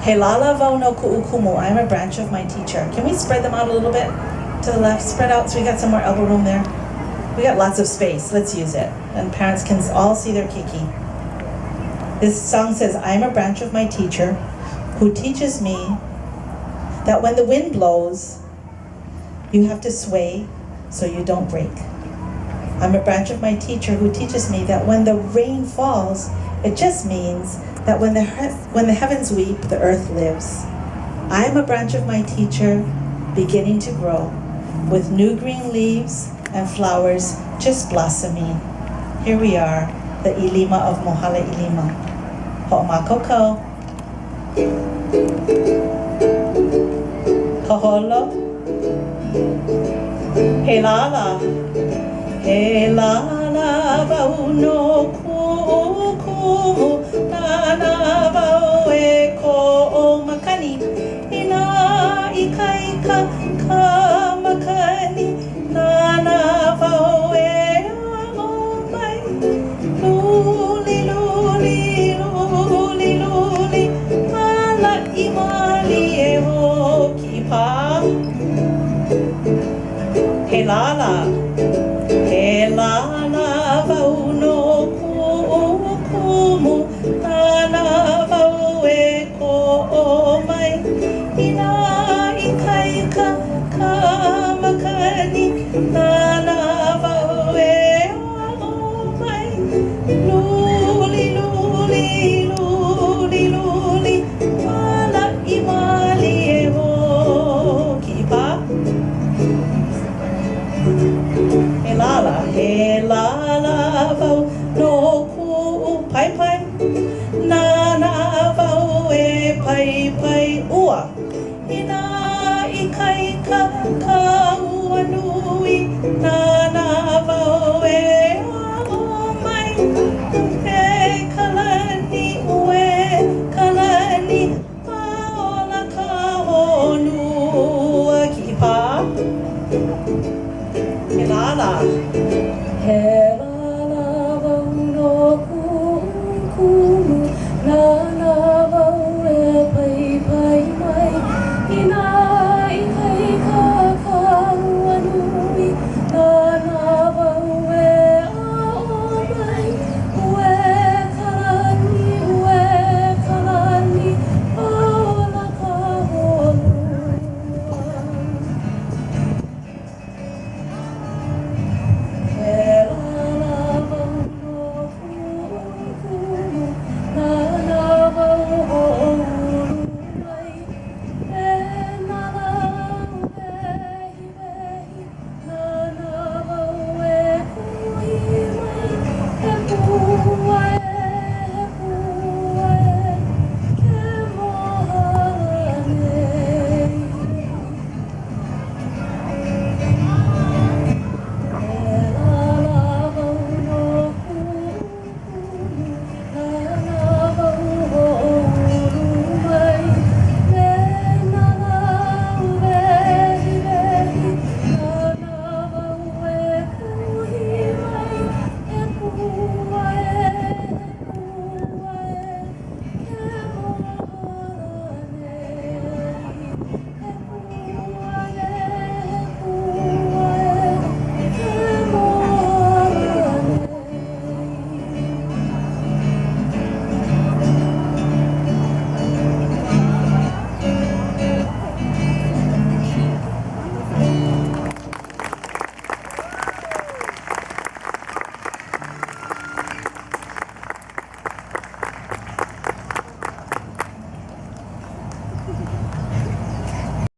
He Lala vau no Kumu. I'm a branch of my teacher. Can we spread them out a little bit to the left? Spread out so we got some more elbow room there. We got lots of space. Let's use it. And parents can all see their kiki. This song says, I'm a branch of my teacher who teaches me that when the wind blows, you have to sway so you don't break. I'm a branch of my teacher who teaches me that when the rain falls, it just means that when the heavens weep, the earth lives. I'm a branch of my teacher beginning to grow with new green leaves and flowers just blossoming. Here we are, the Ilima of Mohala Ilima. Ho'omakoko. Kaholo. He Lala. He Lala vau no kumu. Nana vau e ko o makani. Ina ika ka makani. Nana vau e amo mai. Luli luli luli luli. Ala imali e hoki pa. He Lala. He Lala vau no kumu. Nana vau e ko o mai. Ina ika ka makani. Nana vau e o mai. Luli luli luli luli. Ala imali e hoki pa. He Lala vau no ku pai pai. Nana vau e pai pai ua. Ina ika ka ua nui. Nana